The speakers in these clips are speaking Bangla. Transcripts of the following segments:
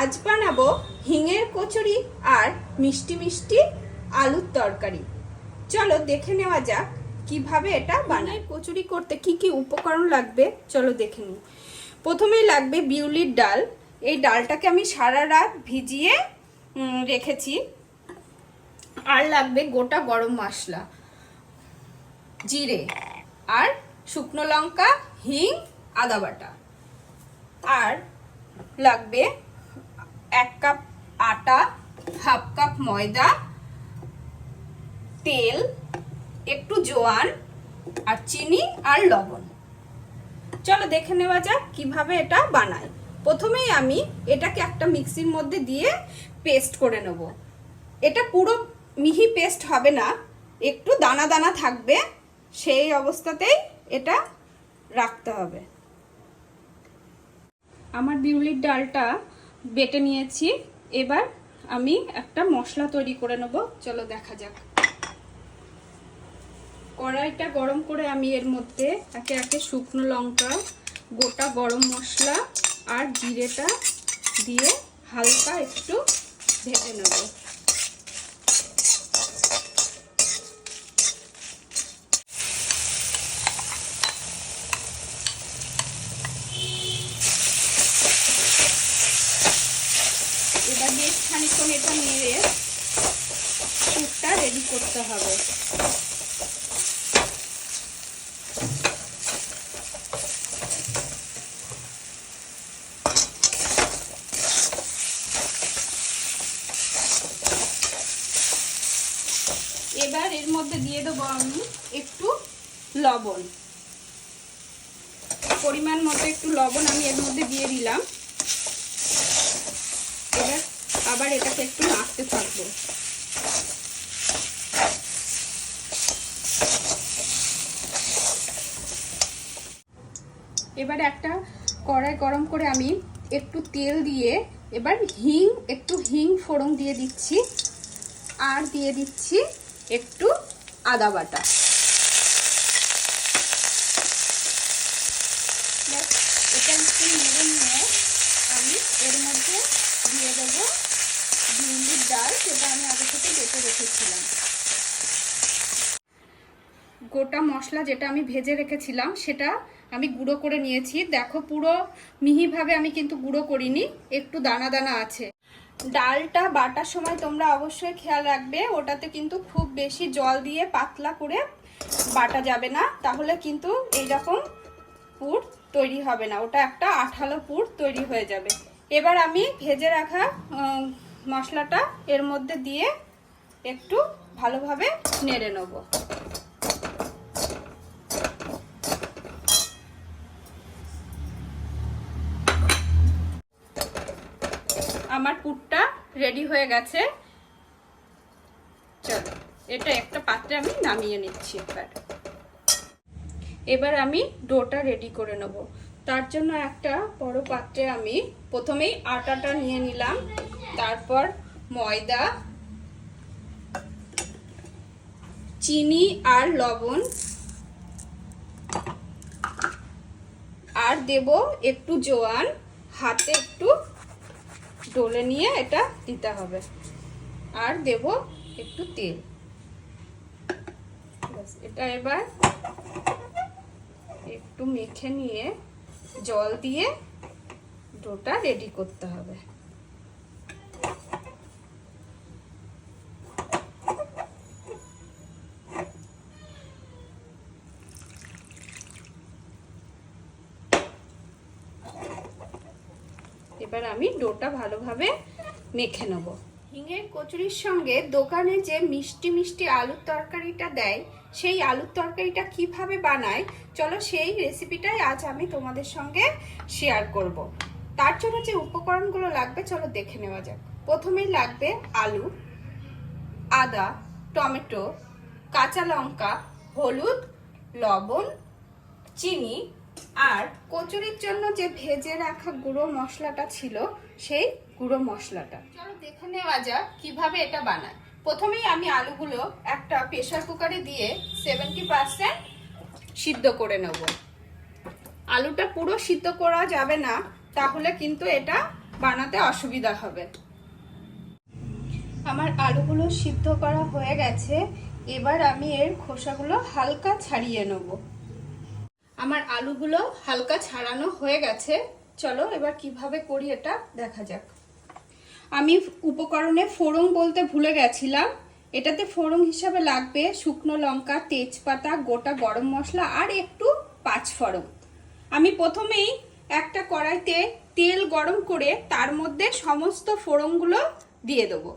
আজ বানাবো হিঙের কচুরি আর মিষ্টি মিষ্টি আলুর তরকারি। চলো দেখে নেওয়া যাক কিভাবে এটা বানাই। কচুরি করতে কি কি উপকরণ লাগবে চলো দেখে নিই। প্রথমেই লাগবে বিউলির ডাল। এই ডালটাকে আমি সারা রাত ভিজিয়ে রেখেছি। আর লাগবে গোটা গরম মশলা, জিরে আর শুকনো লঙ্কা, হিং, আদা বাটা। আর লাগবে 1 কাপ আটা, হাফ কাপ ময়দা, তেল, একটু জোয়ান আর চিনি আর লবণ। চলো দেখে নেওয়া যাক কিভাবে এটা বানাই। প্রথমেই আমি এটাকে একটা মিক্সির মধ্যে দিয়ে পেস্ট করে নেব। এটা পুরো মিহি পেস্ট হবে না, একটু দানা দানা থাকবে, সেই অবস্থাতেই এটা রাখতে হবে। আমার বিউলির ডালটা বেটে নিয়েছি। এবার আমি একটা মশলা তৈরি করে নেব। চলো দেখা যাক। কড়াইটা গরম করে আমি এর মধ্যে একে একে শুকনো লঙ্কা, গোটা গরম মশলা আর জিরেটা দিয়ে হালকা একটু ভেজে নেব। এবার বেশ খানিকক্ষণ এটা নেড়ে পুরটা রেডি করতে হবে। এবার এর মধ্যে দিয়ে দেবো আমি একটু লবণ, পরিমাণ মতো একটু লবণ আমি এর মধ্যে দিয়ে দিলাম। এবার আবার এটাকে একটু নাড়তে থাকবো। এবার একটা কড়াই গরম করে আমি একটু তেল দিয়ে এবার একটু হিং ফোড়ন দিয়ে দিচ্ছি আর দিয়ে দিচ্ছি একটু আদা বাটা। এটা একটু নেড়ে নিয়ে আমি এর মধ্যে দিয়ে দেবো বিউলির ডাল, সেটা আমি আগে থেকে বেটে রেখেছিলাম। গোটা মশলা যেটা আমি ভেজে রেখেছিলাম সেটা আমি গুঁড়ো করে নিয়েছি। দেখো পুরো মিহিভাবে আমি কিন্তু গুঁড়ো করিনি, একটু দানা দানা আছে। ডালটা বাটার সময় তোমরা অবশ্যই খেয়াল রাখবে, ওটাতে কিন্তু খুব বেশি জল দিয়ে পাতলা করে বাটা যাবে না, তাহলে কিন্তু এইরকম পুর তৈরি হবে না, ওটা একটা আঠালো পুর তৈরি হয়ে যাবে। এবার আমি ভেজে রাখা মশলাটা এর মধ্যে দিয়ে একটু ভালোভাবে নেড়ে নেব। আমার পুরটা রেডি হয়ে গেছে। চলো এটা একটা পাত্রে আমি নামিয়ে নিচ্ছি। এবার আমি ডোটা রেডি করে নেব। তার জন্য একটা বড় পাত্রে আমি প্রথমেই আটাটা নিয়ে নিলাম, তারপর ময়দা, চিনি আর লবণ, আর দেব একটু জোয়ান, হাতে একটু ডলে নিয়ে এটা দিতে হবে, আর দেব একটু তেল। এটা এবার একটু মেখে নিয়ে জল দিয়ে ডোটা রেডি করতে হবে। এবার আমি ডোটা ভালোভাবে মেখে নেব। হিঙের কচুরির সঙ্গে দোকানে যে মিষ্টি মিষ্টি আলুর তরকারিটা দেয়, সেই আলুর তরকারিটা কিভাবে বানায় চলো সেই রেসিপিটাই আজ আমি তোমাদের সঙ্গে শেয়ার করব। তার জন্য যে উপকরণগুলো লাগবে চলো দেখে নেওয়া যাক। প্রথমেই লাগবে আলু, আদা, টমেটো, কাঁচা লঙ্কা, হলুদ, লবণ, চিনি আর কচুরির জন্য যে ভেজে রাখা গুঁড়ো মশলাটা ছিল সেই গুঁড়ো মশলাটা। চলো দেখে নেওয়া যাক কিভাবে এটা বানায়। প্রথমেই আমি আলুগুলো একটা প্রেসার কুকারে দিয়ে 70% সিদ্ধ করে নেব। আলুটা পুরো সিদ্ধ করা যাবে না, তাহলে কিন্তু এটা বানাতে অসুবিধা হবে। আমার আলুগুলো সিদ্ধ করা হয়ে গেছে, এবার আমি এর খোসাগুলো হালকা ছাড়িয়ে নেব। আমার আলুগুলো হালকা ছাড়ানো হয়ে গেছে, চলো এবার কিভাবে করি এটা দেখা যাক। আমি উপকরণে ফোড়ন বলতে ভুলে গেছিলাম। এটাতে ফোড়ন হিসাবে লাগবে শুকনো লঙ্কা, তেজপাতা, গোটা গরম মশলা আর একটু পাঁচফোড়ন। আমি প্রথমেই একটা কড়াইতে তেল গরম করে তার মধ্যে সমস্ত ফোড়নগুলো দিয়ে দেবো।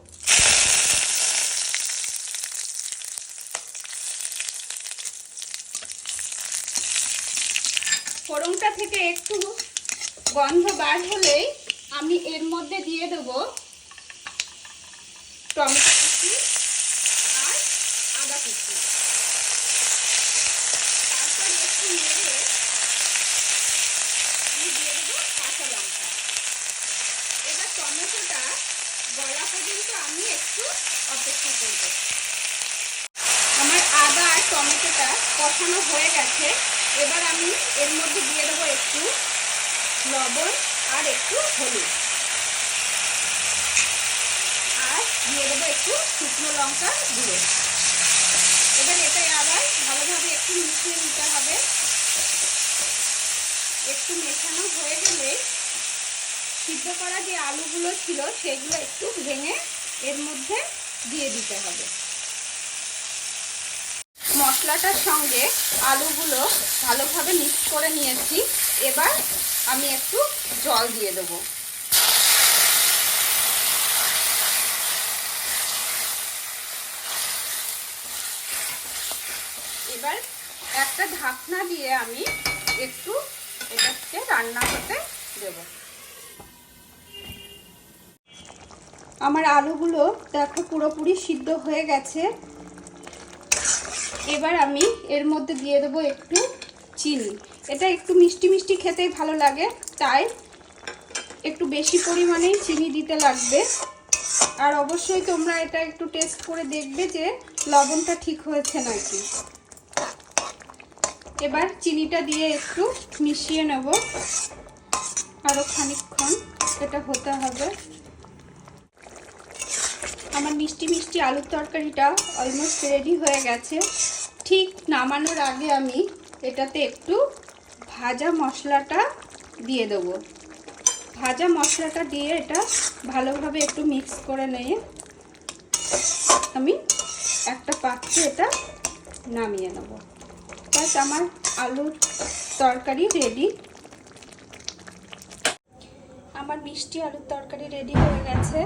ফোড়নটা থেকে একটু গন্ধ বার হলেই আমি এর মধ্যে দিয়ে দেব টমেটো কুচি আর আদা কুচি। তারপর একটু নেড়ে আমি দিয়ে দেবো কাঁচা লঙ্কা। এবার টমেটোটা গলা পর্যন্ত আমি একটু অপেক্ষা করব। আমার আদা আর টমেটোটা কষানো হয়ে গেছে, এবার আমি এর মধ্যে দিয়ে দেবো একটু লবণ আর একটু হলুদ, আর দিয়ে দেবো একটু শুকনো লঙ্কা গুঁড়ো। এবার এটাই আবার ভালোভাবে একটু মিশিয়ে নিতে হবে। একটু মেশানো হয়ে গেলে সিদ্ধ করা যে আলুগুলো ছিল সেগুলো একটু ভেঙে এর মধ্যে দিয়ে দিতে হবে। মশলাটার সঙ্গে আলুগুলো ভালোভাবে মিক্স করে নিয়েছি, এবার আমি একটু জল দিয়ে দেব। এবার একটা ঢাকনা দিয়ে আমি একটু এটাকে রান্না করতে দেব। আমার আলুগুলো দেখো পুরোপুরি সিদ্ধ হয়ে গেছে। এবার আমি এর মধ্যে দিয়ে দেবো একটু চিনি। এটা একটু মিষ্টি মিষ্টি খেতেই ভালো লাগে, তাই একটু বেশি পরিমাণেই চিনি দিতে লাগবে। আর অবশ্যই তোমরা এটা একটু টেস্ট করে দেখবে যে লবণটা ঠিক হয়েছে নাকি। এবার চিনিটা দিয়ে একটু মিশিয়ে নেব, আরও খানিকক্ষণ এটা হতে হবে। আমার মিষ্টি মিষ্টি আলুর তরকারিটা অলমোস্ট রেডি হয়ে গেছে। ঠিক নামানোর আগে আমি এটাতে একটু ভাজা মশলাটা দিয়ে দেবো। ভাজা মশলাটা দিয়ে এটা ভালোভাবে একটু মিক্স করে নিয়ে আমি একটা পাত্রে এটা নামিয়ে নেব। ব্যাস আমার আলুর তরকারি রেডি। আমার মিষ্টি আলুর তরকারি রেডি হয়ে গেছে,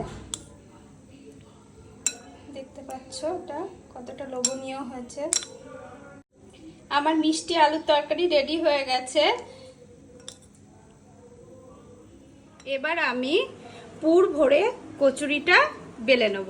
দেখতে পাচ্ছ এটা কতটা লোভনীয় হয়েছে। আমার মিষ্টি আলুর তরকারি রেডি হয়ে গেছে। এবার আমি পুর ভরে কচুরিটা বেলে নেব।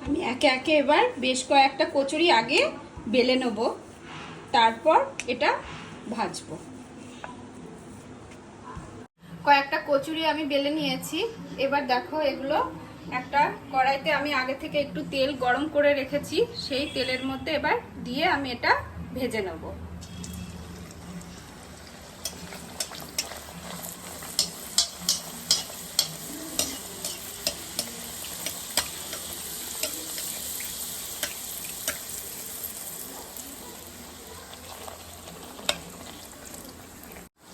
আমি একে একে এবার বেশ কয়েকটা কচুরি আগে বেলে নেব, তারপর এটা ভাজবো। কয়েকটা কচুরি আমি বেলে নিয়েছি। এবার দেখো এগুলো একটা কড়াইতে আমি আগে থেকে একটু তেল গরম করে রেখেছি, সেই তেলের মধ্যে এবার দিয়ে আমি এটা ভেজে নেব।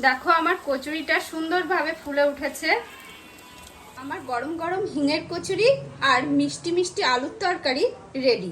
দেখো আমার কচুরিটা সুন্দরভাবে ফুলে উঠেছে। আমার গরম গরম হিঙের কচুরি আর মিষ্টি মিষ্টি আলুর তরকারি রেডি।